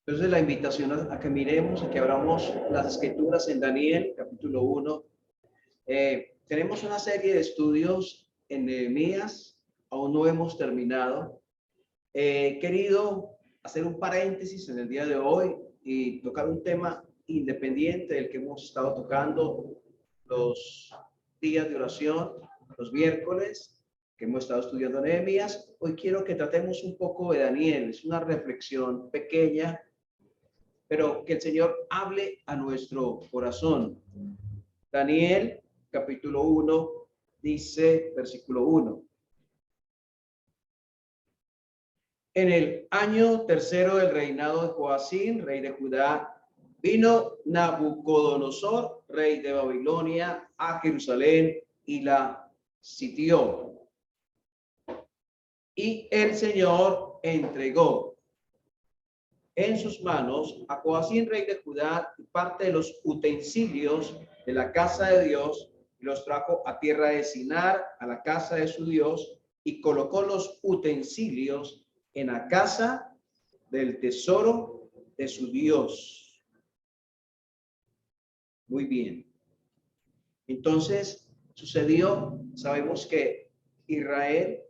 Entonces la invitación a que miremos, a que abramos las escrituras en Daniel, capítulo 1. Tenemos una serie de estudios en Nehemías, aún no hemos terminado. He querido hacer un paréntesis en el día de hoy y tocar un tema independiente del que hemos estado tocando los días de oración, los miércoles, que hemos estado estudiando Nehemías. Hoy quiero que tratemos un poco de Daniel. Es una reflexión pequeña, pero que el Señor hable a nuestro corazón. Daniel, capítulo 1, dice, versículo 1. En el año tercero del reinado de Joacín, rey de Judá, vino Nabucodonosor, rey de Babilonia, a Jerusalén y la sitió. Y el Señor entregó en sus manos a Joacín, rey de Judá, parte de los utensilios de la casa de Dios, y los trajo a tierra de Sinar, a la casa de su Dios, y colocó los utensilios en la casa del tesoro de su Dios. Muy bien. Entonces, sucedió, sabemos que Israel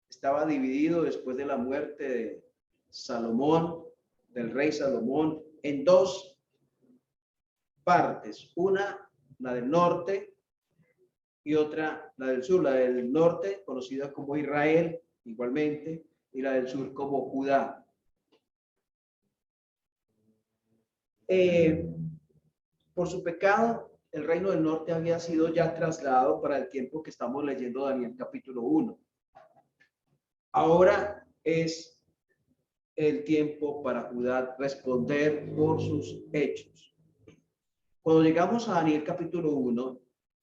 estaba dividido después de la muerte de Salomón, del rey Salomón, en dos partes. Una, la del norte, y otra, la del sur. La del norte, conocida como Israel, igualmente, y la del sur como Judá. Por su pecado, el reino del norte había sido ya trasladado para el tiempo que estamos leyendo Daniel capítulo 1. Ahora es el tiempo para Judá responder por sus hechos. Cuando llegamos a Daniel capítulo 1,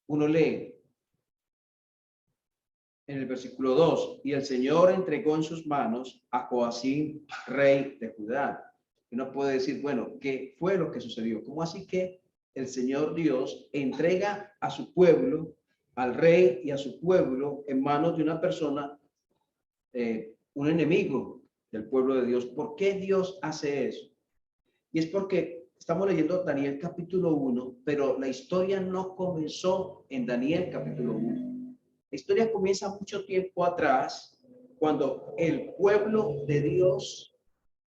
uno lee en el versículo 2, y el Señor entregó en sus manos a Joacín, rey de Judá. Uno puede decir, bueno, ¿qué fue lo que sucedió? ¿Cómo así que el Señor Dios entrega a su pueblo, al rey y a su pueblo en manos de una persona, un enemigo del pueblo de Dios? ¿Por qué Dios hace eso? Y es porque estamos leyendo Daniel capítulo 1, pero la historia no comenzó en Daniel capítulo 1. La historia comienza mucho tiempo atrás, cuando el pueblo de Dios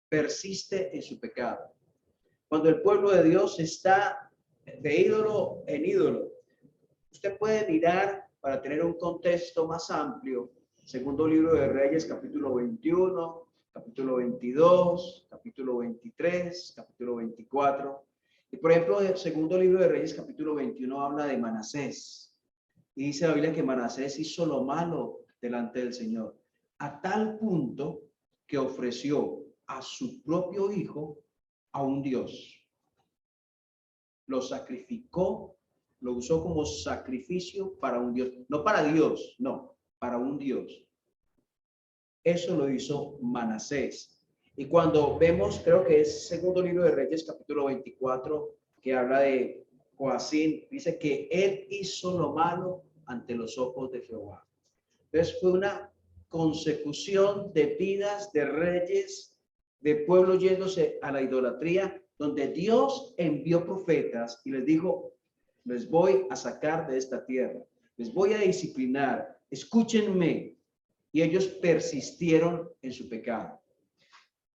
persiste en su pecado. Cuando el pueblo de Dios está de ídolo en ídolo. Usted puede mirar, para tener un contexto más amplio, segundo libro de Reyes, capítulo 21, capítulo 22, capítulo 23, capítulo 24. Y por ejemplo, el segundo libro de Reyes, capítulo 21, habla de Manasés. Y dice la Biblia que Manasés hizo lo malo delante del Señor, a tal punto que ofreció a su propio hijo a un Dios. Lo sacrificó, lo usó como sacrificio para un Dios, no para Dios, no, para un Dios. Eso lo hizo Manasés. Y cuando vemos, creo que es segundo libro de Reyes, capítulo 24, que habla de Joacín, dice que él hizo lo malo ante los ojos de Jehová. Entonces fue una consecución de vidas de reyes, de pueblos yéndose a la idolatría, donde Dios envió profetas y les dijo, les voy a sacar de esta tierra, les voy a disciplinar, escúchenme. Y ellos persistieron en su pecado.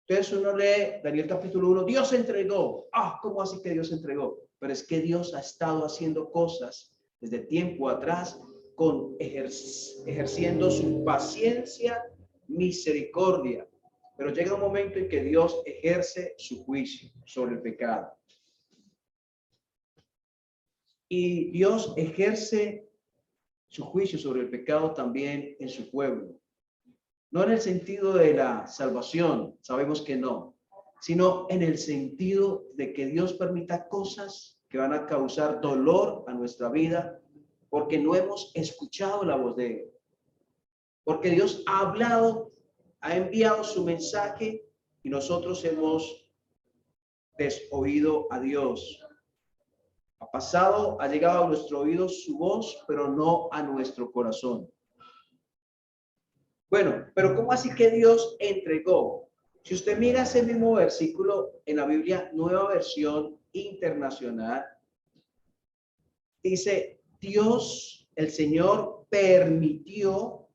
Entonces uno lee Daniel capítulo 1, Dios entregó. ¿Cómo así que Dios entregó? Pero es que Dios ha estado haciendo cosas desde tiempo atrás, ejerciendo su paciencia, misericordia. Pero llega un momento en que Dios ejerce su juicio sobre el pecado. Y Dios ejerce su juicio sobre el pecado también en su pueblo. No en el sentido de la salvación, sabemos que no, sino en el sentido de que Dios permita cosas que van a causar dolor a nuestra vida, porque no hemos escuchado la voz de Él. Porque Dios ha hablado, ha enviado su mensaje y nosotros hemos desoído a Dios. Ha llegado a nuestro oído su voz, pero no a nuestro corazón. Bueno, pero ¿cómo así que Dios entregó? Si usted mira ese mismo versículo en la Biblia, Nueva Versión Internacional, dice, Dios, el Señor permitió,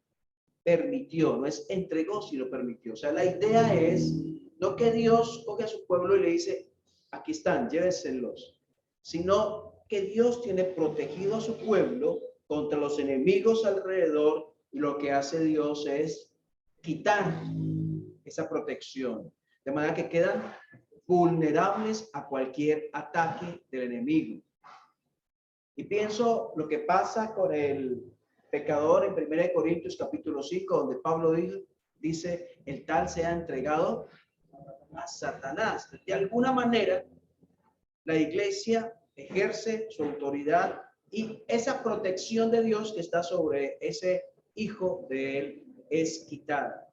no es entregó, sino permitió. O sea, la idea es no que Dios coge a su pueblo y le dice, aquí están, lléveselos, sino que Dios tiene protegido a su pueblo contra los enemigos alrededor, y lo que hace Dios es quitar esa protección, de manera que quedan vulnerables a cualquier ataque del enemigo. Y pienso lo que pasa con el pecador en 1 Corintios capítulo 5, donde Pablo dice, el tal se ha entregado a Satanás. De alguna manera, la iglesia ejerce su autoridad y esa protección de Dios que está sobre ese hijo de él es quitada.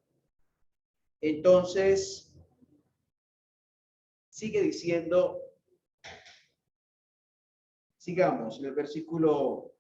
Entonces, sigue diciendo, sigamos en el versículo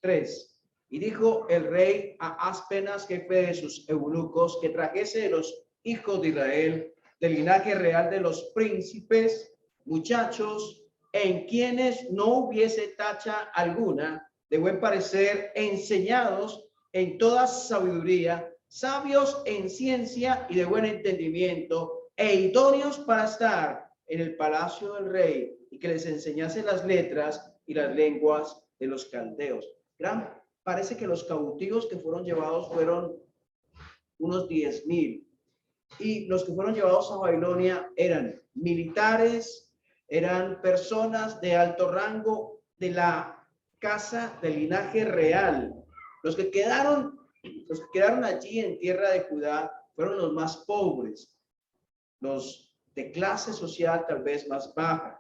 3. Y dijo el rey a Aspenas, jefe de sus eunucos, que trajese de los hijos de Israel, del linaje real de los príncipes, muchachos, en quienes no hubiese tacha alguna, de buen parecer, enseñados en toda sabiduría, sabios en ciencia y de buen entendimiento, e idóneos para estar en el palacio del rey, y que les enseñase las letras y las lenguas de los caldeos. Parece que los cautivos que fueron llevados fueron unos 10,000, y los que fueron llevados a Babilonia eran militares, eran personas de alto rango de la casa del linaje real. Los que quedaron allí en tierra de Judá fueron los más pobres, los de clase social tal vez más baja,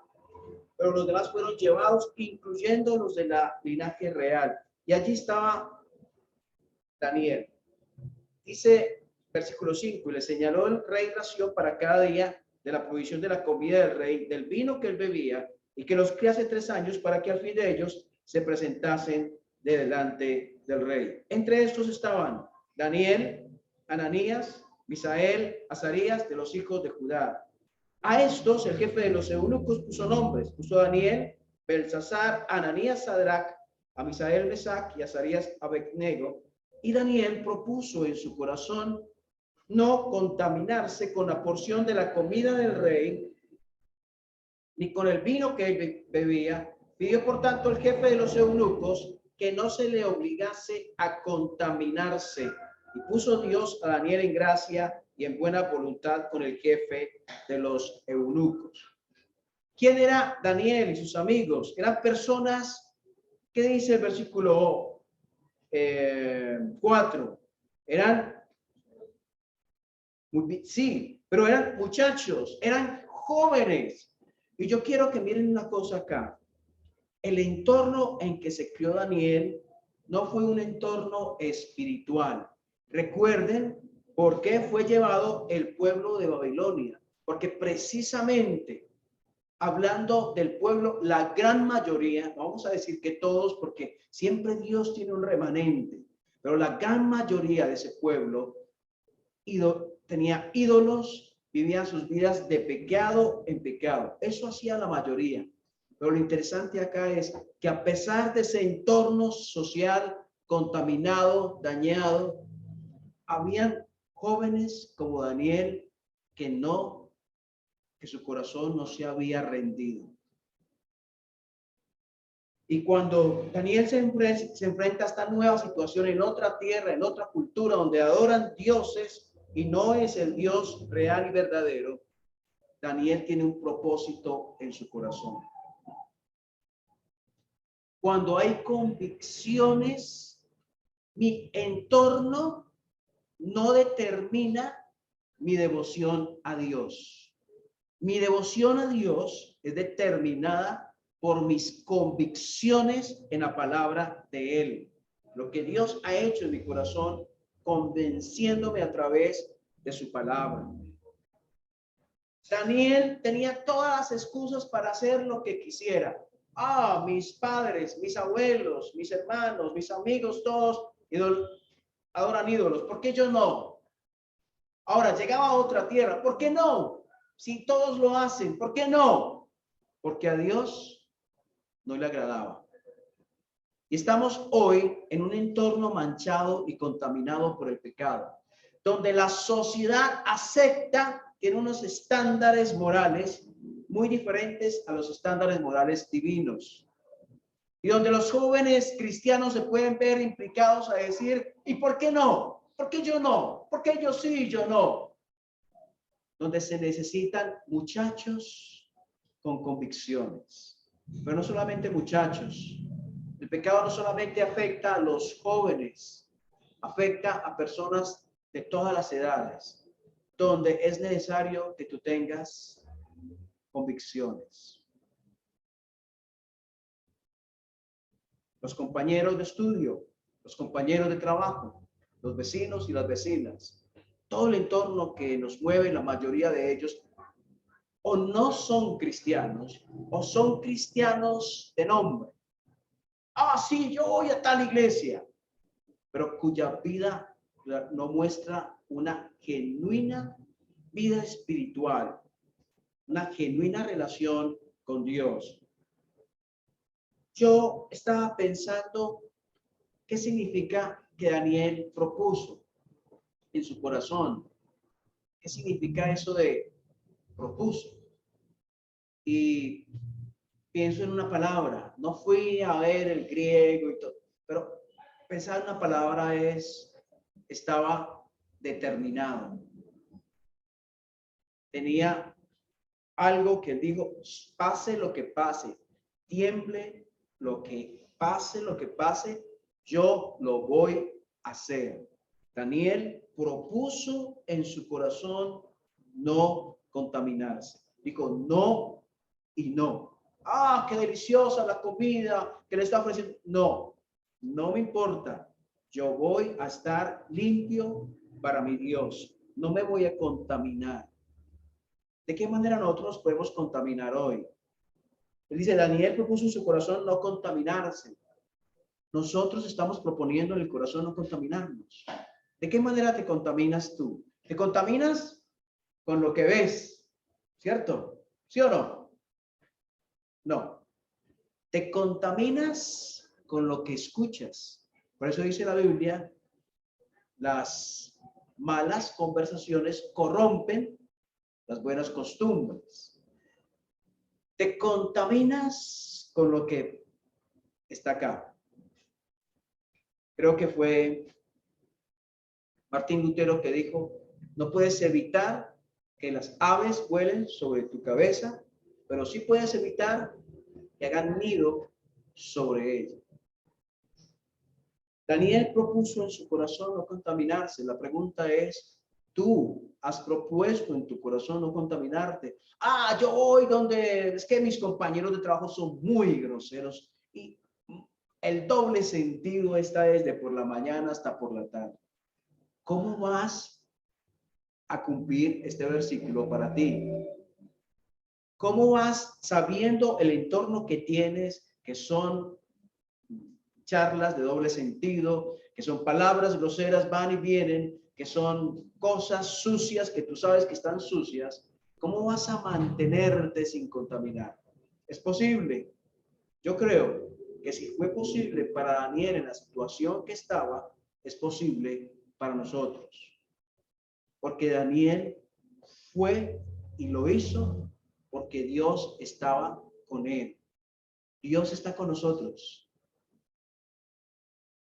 pero los demás fueron llevados, incluyendo los de la linaje real. Y allí estaba Daniel. Dice versículo 5, y le señaló el rey ración para cada día de la provisión de la comida del rey, del vino que él bebía, y que los criase 3 años, para que al fin de ellos se presentasen de delante del rey. Entre estos estaban Daniel, Ananías, Misael, Azarías, de los hijos de Judá. A estos el jefe de los eunucos puso nombres, puso a Daniel, Belsasar, Ananías, Sadrach, a Misael, Mesac, y Azarías, Abednego. Y Daniel propuso en su corazón no contaminarse con la porción de la comida del rey, ni con el vino que él bebía. Pidió por tanto el jefe de los eunucos que no se le obligase a contaminarse, y puso Dios a Daniel en gracia y en buena voluntad con el jefe de los eunucos. ¿Quién era Daniel y sus amigos? Eran personas, ¿qué dice el versículo 4? Eran, sí, pero eran muchachos, eran jóvenes. Y yo quiero que miren una cosa acá. El entorno en que se crió Daniel no fue un entorno espiritual. Recuerden por qué fue llevado el pueblo de Babilonia. Porque precisamente hablando del pueblo, la gran mayoría, no vamos a decir que todos, porque siempre Dios tiene un remanente, pero la gran mayoría de ese pueblo tenía ídolos, vivían sus vidas de pecado en pecado. Eso hacía la mayoría. Pero lo interesante acá es que a pesar de ese entorno social contaminado, dañado, habían jóvenes como Daniel que su corazón no se había rendido. Y cuando Daniel se enfrenta a esta nueva situación en otra tierra, en otra cultura, donde adoran dioses y no es el Dios real y verdadero, Daniel tiene un propósito en su corazón. Cuando hay convicciones, mi entorno no determina mi devoción a Dios. Mi devoción a Dios es determinada por mis convicciones en la palabra de Él. Lo que Dios ha hecho en mi corazón, convenciéndome a través de su palabra. Daniel tenía todas las excusas para hacer lo que quisiera. Mis padres, mis abuelos, mis hermanos, mis amigos, todos adoran ídolos. ¿Por qué yo no? Ahora llegaba a otra tierra. ¿Por qué no? Si todos lo hacen, ¿por qué no? Porque a Dios no le agradaba. Y estamos hoy en un entorno manchado y contaminado por el pecado, donde la sociedad acepta, tiene unos estándares morales muy diferentes a los estándares morales divinos. Y donde los jóvenes cristianos se pueden ver implicados a decir, ¿y por qué no? ¿Por qué yo no? ¿Por qué yo sí y yo no? Donde se necesitan muchachos con convicciones, pero no solamente muchachos. El pecado no solamente afecta a los jóvenes, afecta a personas de todas las edades, donde es necesario que tú tengas convicciones. Los compañeros de estudio, los compañeros de trabajo, los vecinos y las vecinas, todo el entorno que nos mueve, la mayoría de ellos o no son cristianos o son cristianos de nombre. Ah, sí, yo voy a tal iglesia, pero cuya vida no muestra una genuina vida espiritual, una genuina relación con Dios. Yo estaba pensando qué significa que Daniel propuso en su corazón. ¿Qué significa eso de propuso? Y pienso en una palabra. No fui a ver el griego y todo, pero pensar en una palabra estaba determinado. Tenía algo que él dijo, pase lo que pase, tiemble lo que pase, yo lo voy a hacer. Daniel propuso en su corazón no contaminarse. Dijo no y no. Ah, qué deliciosa la comida que le está ofreciendo. No, no me importa. Yo voy a estar limpio para mi Dios. No me voy a contaminar. ¿De qué manera nosotros podemos contaminar hoy? Él dice, Daniel propuso en su corazón no contaminarse. Nosotros estamos proponiendo en el corazón no contaminarnos. ¿De qué manera te contaminas tú? ¿Te contaminas con lo que ves? ¿Cierto? ¿Sí o no? No. Te contaminas con lo que escuchas. Por eso dice la Biblia, las malas conversaciones corrompen las buenas costumbres. Te contaminas con lo que está acá. Creo que fue Martín Lutero que dijo, no puedes evitar que las aves vuelen sobre tu cabeza, pero sí puedes evitar que hagan nido sobre ella. Daniel propuso en su corazón no contaminarse. La pregunta es, ¿tú has propuesto en tu corazón no contaminarte? Ah, yo voy donde es que mis compañeros de trabajo son muy groseros y el doble sentido está desde por la mañana hasta por la tarde. ¿Cómo vas a cumplir este versículo para ti? ¿Cómo vas sabiendo el entorno que tienes, que son charlas de doble sentido, que son palabras groseras, van y vienen, que son cosas sucias que tú sabes que están sucias? ¿Cómo vas a mantenerte sin contaminar? ¿Es posible? Yo creo que si fue posible para Daniel en la situación que estaba, es posible para nosotros. Porque Daniel fue y lo hizo porque Dios estaba con él. Dios está con nosotros.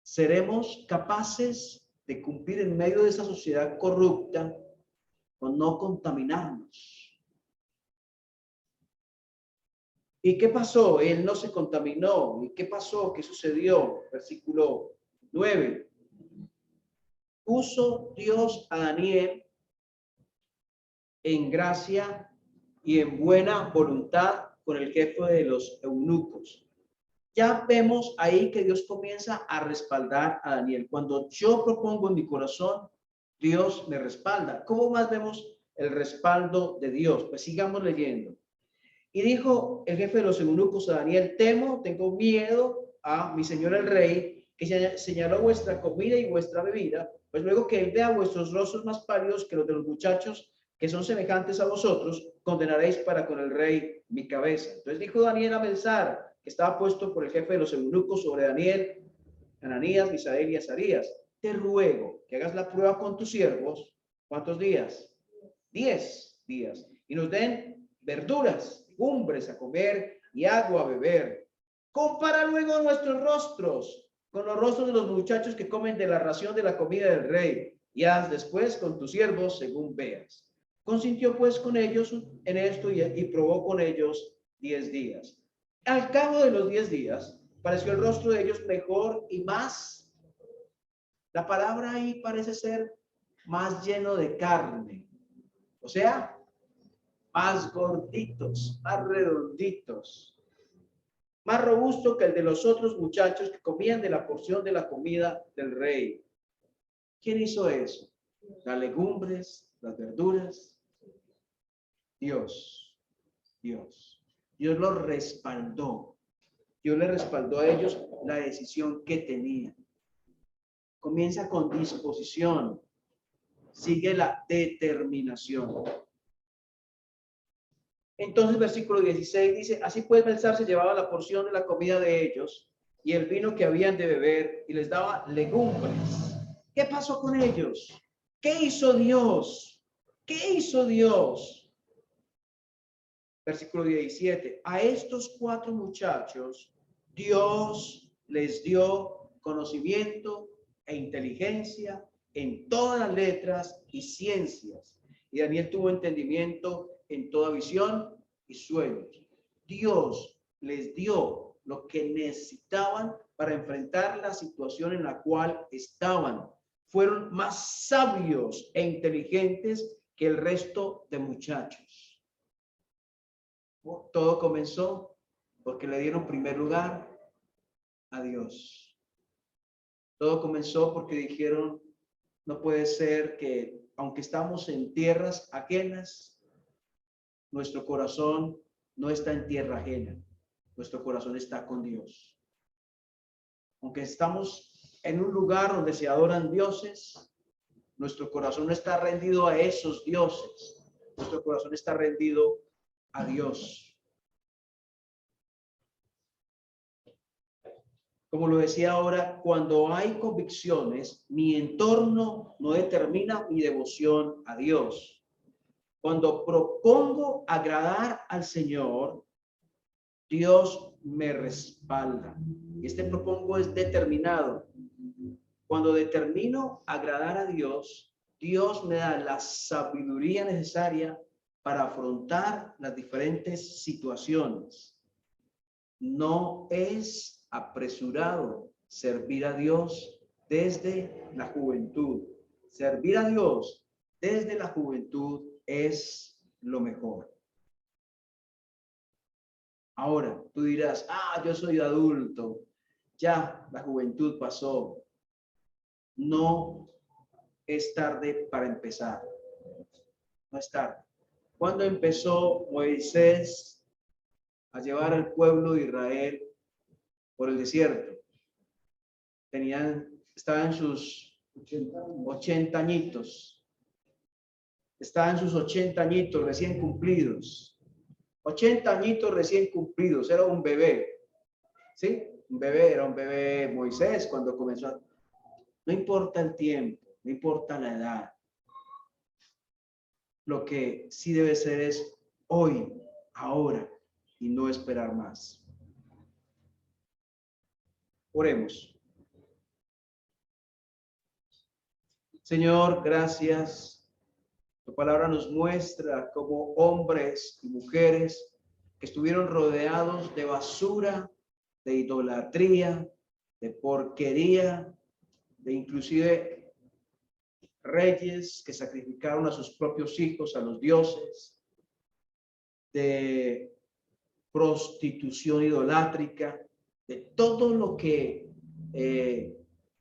¿Seremos capaces de cumplir en medio de esa sociedad corrupta con no contaminarnos? ¿Y qué pasó? Él no se contaminó. ¿Y qué pasó? ¿Qué sucedió? Versículo 9. Puso Dios a Daniel en gracia y en buena voluntad con el jefe de los eunucos. Ya vemos ahí que Dios comienza a respaldar a Daniel. Cuando yo propongo en mi corazón, Dios me respalda. ¿Cómo más vemos el respaldo de Dios? Pues sigamos leyendo. Y dijo el jefe de los eunucos a Daniel, temo, tengo miedo a mi señor el rey, que señaló vuestra comida y vuestra bebida, pues luego que él vea vuestros rostros más pálidos que los de los muchachos que son semejantes a vosotros, condenaréis para con el rey mi cabeza. Entonces dijo Daniel a Belsar, que estaba puesto por el jefe de los eunucos sobre Daniel, Ananías, Misael y Azarías: te ruego que hagas la prueba con tus siervos. ¿Cuántos días? 10 días. Y nos den verduras, legumbres a comer y agua a beber. Compara luego nuestros rostros con los rostros de los muchachos que comen de la ración de la comida del rey, y haz después con tus siervos según veas. Consintió pues con ellos en esto y probó con ellos 10 días. Al cabo de los 10 días, pareció el rostro de ellos mejor y más. La palabra ahí parece ser más lleno de carne. O sea, más gorditos, más redonditos, más robusto que el de los otros muchachos que comían de la porción de la comida del rey. ¿Quién hizo eso? Las legumbres, las verduras. Dios. Dios los respaldó. Dios le respaldó a ellos la decisión que tenían. Comienza con disposición. Sigue la determinación. Entonces, versículo 16 dice: así pues Belsar se llevaba la porción de la comida de ellos y el vino que habían de beber, y les daba legumbres. ¿Qué pasó con ellos? ¿Qué hizo Dios? ¿Qué hizo Dios? Versículo 17: a estos 4 muchachos Dios les dio conocimiento e inteligencia en todas las letras y ciencias, y Daniel tuvo entendimiento en toda visión y sueños. Dios les dio lo que necesitaban para enfrentar la situación en la cual estaban. Fueron más sabios e inteligentes que el resto de muchachos. Todo comenzó porque le dieron primer lugar a Dios. Todo comenzó porque dijeron: no puede ser que, aunque estamos en tierras ajenas, nuestro corazón no está en tierra ajena. Nuestro corazón está con Dios. Aunque estamos en un lugar donde se adoran dioses, nuestro corazón no está rendido a esos dioses. Nuestro corazón está rendido a Dios. Como lo decía ahora, cuando hay convicciones, mi entorno no determina mi devoción a Dios. Cuando propongo agradar al Señor, Dios me respalda. Este propongo es determinado. Cuando determino agradar a Dios, Dios me da la sabiduría necesaria para afrontar las diferentes situaciones. No es apresurado servir a Dios desde la juventud. Servir a Dios desde la juventud es lo mejor. Ahora, tú dirás: yo soy adulto, ya la juventud pasó. No es tarde para empezar. No es tarde. ¿Cuándo empezó Moisés a llevar al pueblo de Israel por el desierto? Estaba en sus 80 añitos. Estaba en sus 80 añitos recién cumplidos. 80 añitos recién cumplidos. Era un bebé. ¿Sí? Era un bebé Moisés cuando comenzó. No importa el tiempo, no importa la edad. Lo que sí debe ser es hoy, ahora, y no esperar más. Oremos. Señor, gracias. Tu palabra nos muestra como hombres y mujeres que estuvieron rodeados de basura, de idolatría, de porquería, de inclusive reyes que sacrificaron a sus propios hijos a los dioses, de prostitución idolátrica, de todo lo que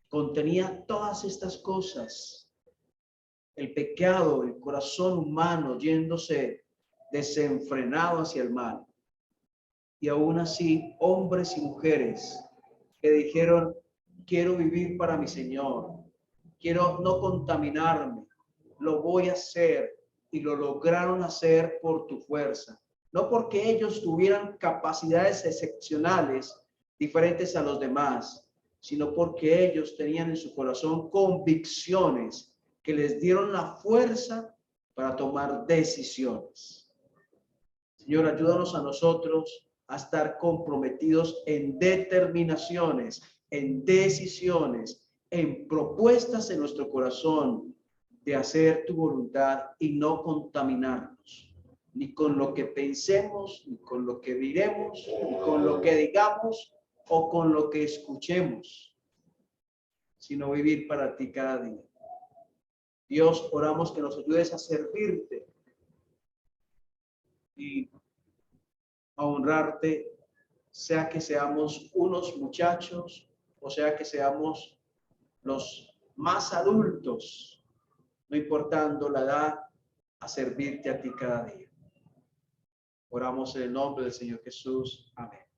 contenía todas estas cosas. El pecado, el corazón humano yéndose desenfrenado hacia el mal. Y aún así, hombres y mujeres que dijeron: quiero vivir para mi Señor, quiero no contaminarme, lo voy a hacer, y lo lograron hacer por tu fuerza, no porque ellos tuvieran capacidades excepcionales diferentes a los demás, sino porque ellos tenían en su corazón convicciones que les dieron la fuerza para tomar decisiones. Señor, ayúdanos a nosotros a estar comprometidos en determinaciones, en decisiones, en propuestas en nuestro corazón de hacer tu voluntad y no contaminarnos, ni con lo que pensemos, ni con lo que diremos, ni con lo que digamos o con lo que escuchemos, sino vivir para ti cada día. Dios, oramos que nos ayudes a servirte y a honrarte, sea que seamos unos muchachos o sea que seamos los más adultos, no importando la edad, a servirte a ti cada día. Oramos en el nombre del Señor Jesús. Amén.